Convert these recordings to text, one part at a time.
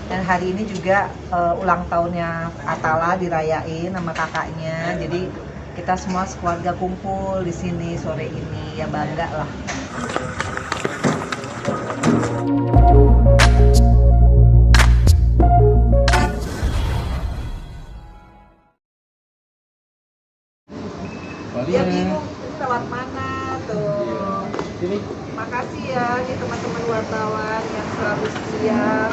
Dan hari ini juga ulang tahunnya Atala dirayain sama kakaknya. Jadi kita semua sekeluarga kumpul di sini sore ini, ya bangga lah. Dia bingung ini lewat mana tuh. Makasih ya nih teman-teman wartawan yang selalu setia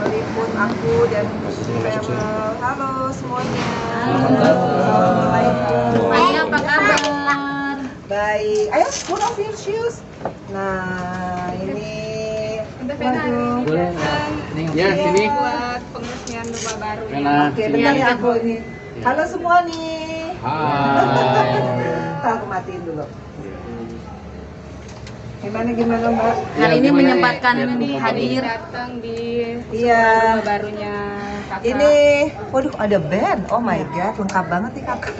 meliput aku dan travel. Halo semuanya. Assalamualaikum. Hai, apa kabar? Baik. Ayo, put off your shoes. Nah, ini waduh. Ya, sini. Buat pengusian rumah baru. Oke, bentar ya aku ini. Halo semua nih. Hai. Aku matiin dulu. Gimana Mbak? Hari ini menyempatkan hadir datang di Iya. rumah barunya kakak. Ini, waduh ada band. Oh my god, lengkap banget nih kakak.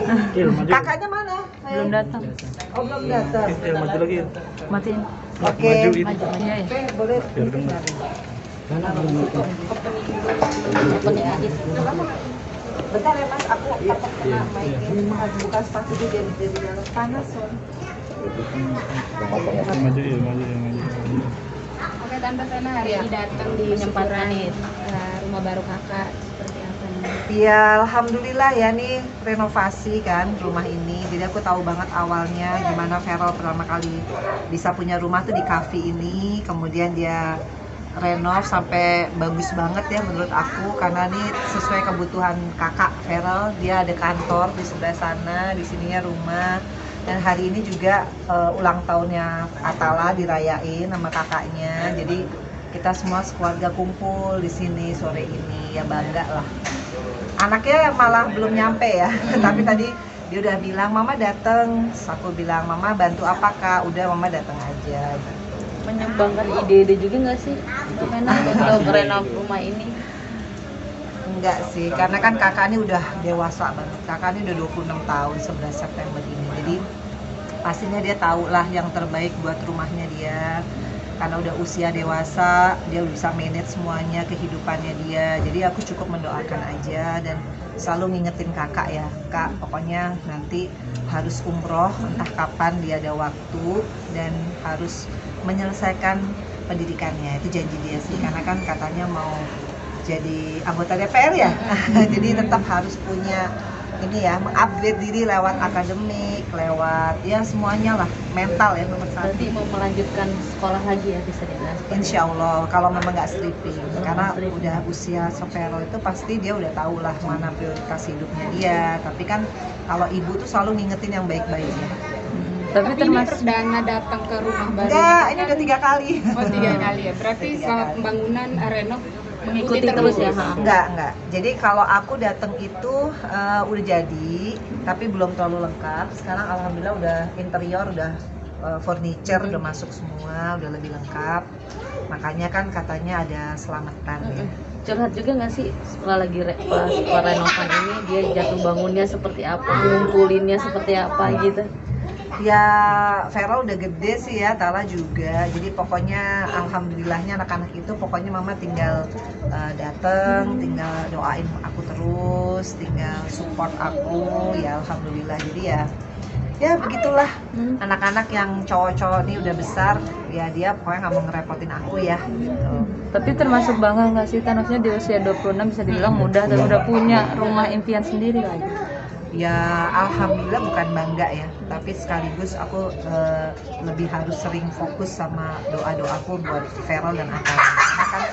Kakaknya mana? belum datang. Oh belum datang. Maju lagi ya. Matiin. Oke. Maju ya. Oke, boleh. Opening aja. Bentar ya Mas, aku kena mic-nya. Buka sepatu dulu jadi dalam panas soalnya. Maju ya, maju. Oke tante Sena hari ini datang di Menyempatkan syukuran, nih. rumah baru kakak seperti apa nih? Ya alhamdulillah ya nih renovasi kan rumah ini. Jadi aku tahu banget awalnya gimana Feral pertama kali bisa punya rumah tuh di cafe ini. Kemudian dia renov sampai bagus banget ya menurut aku, karena nih sesuai kebutuhan kakak Feral. Dia ada kantor di sebelah sana, di sininya rumah. Dan hari ini juga ulang tahunnya Atala dirayain sama kakaknya. Jadi kita semua sekeluarga kumpul di sini sore ini, ya bangga lah. Anaknya malah belum nyampe ya, tapi tadi dia udah bilang mama dateng. Aku bilang mama bantu apa kak? Udah mama dateng aja. Menyumbangkan ide-ide juga nggak sih? Karena untuk renov rumah ini. Enggak sih, karena kan kakak ini udah dewasa banget. Kakak ini udah 26 tahun 11 September ini. Jadi pastinya dia tahu lah yang terbaik buat rumahnya dia. Karena udah usia dewasa, dia bisa manage semuanya kehidupannya dia. Jadi aku cukup mendoakan aja dan selalu ngingetin kakak ya, kak pokoknya nanti harus umroh entah kapan dia ada waktu dan harus menyelesaikan pendidikannya. Itu janji dia sih, karena kan katanya mau jadi anggota DPR ya. Jadi tetap harus punya ini ya, mengupgrade diri lewat akademik, lewat ya semuanya lah, mental ya nomor satu. Berarti mau melanjutkan sekolah lagi ya, bisa dibilang. Insya Allah kalau memang nggak stripping, karena udah usia Feral itu pasti dia udah tahu lah mana prioritas hidupnya dia. Tapi kan kalau ibu tuh selalu ngingetin yang baik-baiknya. Tapi Ini termasuk perdana datang ke rumah baru. Enggak, ini udah 3 kali. Oh 3 kali ya. Berarti Tiga selama kali. pembangunan renov mengikuti terus ya. Enggak. Jadi kalau aku datang itu udah jadi, tapi belum terlalu lengkap. Sekarang alhamdulillah udah interior, udah furniture udah masuk semua, udah lebih lengkap. Makanya kan katanya ada selamatan ya. Curhat juga nggak sih setelah setelah renovan ini dia jatuh bangunnya seperti apa, ngumpulinnya seperti apa gitu? Ya Feral udah gede sih ya, Tala juga. Jadi pokoknya alhamdulillahnya anak-anak itu pokoknya mama tinggal dateng, tinggal doain aku terus, tinggal support aku. Ya alhamdulillah. Jadi ya begitulah. Anak-anak yang cowok-cowok ini udah besar, ya dia pokoknya nggak mau ngerepotin aku ya gitu. Tapi termasuk bangga nggak sih, maksudnya di usia 26 bisa dibilang muda dan udah punya rumah impian sendiri lagi? Ya alhamdulillah bukan bangga ya, tapi sekaligus aku lebih harus sering fokus sama doa-doaku buat Feral dan Atala. Karena kan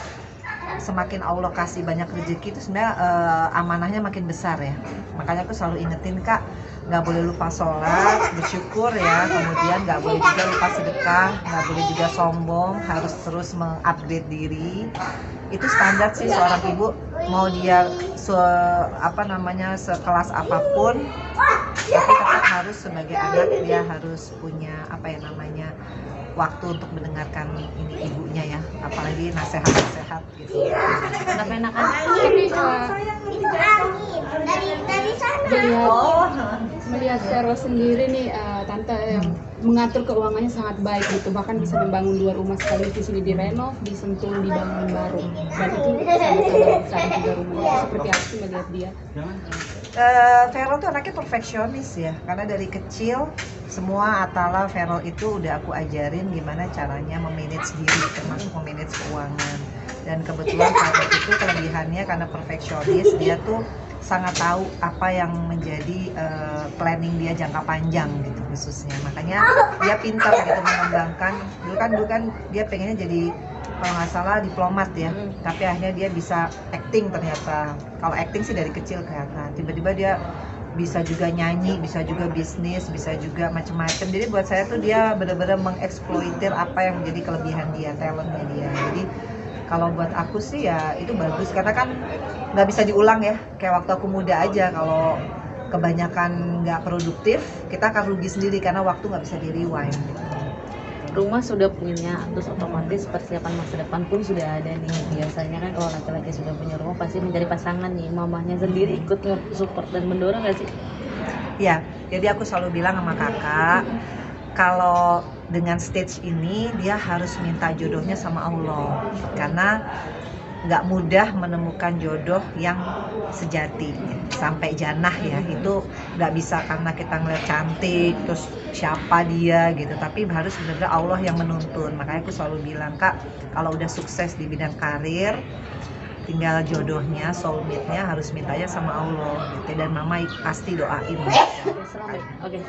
semakin Allah kasih banyak rezeki itu sebenarnya amanahnya makin besar ya. Makanya aku selalu ingetin kak, nggak boleh lupa sholat, bersyukur ya, kemudian nggak boleh juga lupa sedekah, nggak boleh juga sombong, harus terus mengupgrade diri. Itu standar sih seorang ibu, mau dia sekelas apapun, tapi tetap harus sebagai anak dia harus punya waktu untuk mendengarkan ini ibunya ya, apalagi nasihat-nasihat gitu. Kenapa enakan? Tapi dari sana. Oh, Melihat Vero sendiri nih, tante yang mengatur keuangannya sangat baik gitu, bahkan bisa membangun 2 rumah sekaligus, di sini direnov, di Sentul dibangun baru, dan itu sama-sama besar juga rumahnya. Seperti apa sih melihat dia? Vero tuh anaknya perfeksionis ya, karena dari kecil semua Atala Vero itu udah aku ajarin gimana caranya memanage diri, termasuk memanage keuangan. Dan kebetulan Vero itu kelebihannya karena perfeksionis, dia tuh sangat tahu apa yang menjadi planning dia jangka panjang gitu khususnya. Makanya dia pintar gitu mengembangkan. Dulu kan dia pengennya jadi kalau nggak salah diplomat ya, tapi akhirnya dia bisa acting ternyata. Kalau acting sih dari kecil kelihatan. Tiba-tiba dia bisa juga nyanyi, bisa juga bisnis, bisa juga macam-macam. Jadi buat saya tuh dia benar-benar mengeksploitir apa yang menjadi kelebihan dia, talentnya dia. Jadi kalau buat aku sih ya itu bagus, karena kan nggak bisa diulang ya. Kayak waktu aku muda aja, kalau kebanyakan nggak produktif, kita akan rugi sendiri karena waktu nggak bisa di-rewind. Rumah sudah punya, terus otomatis persiapan masa depan pun sudah ada nih. Biasanya kan kalau laki-laki sudah punya rumah pasti mencari pasangan nih. Mamahnya sendiri ikut support dan mendorong nggak sih? Ya, jadi aku selalu bilang sama kakak, kalau dengan stage ini dia harus minta jodohnya sama Allah, karena nggak mudah menemukan jodoh yang sejati sampai jannah ya. Itu nggak bisa karena kita ngeliat cantik terus siapa dia gitu, tapi harus benar-benar Allah yang menuntun. Makanya aku selalu bilang, Kak, kalau udah sukses di bidang karir, tinggal jodohnya, soulmate-nya harus mintanya sama Allah gitu. Dan mama pasti doain. Oke,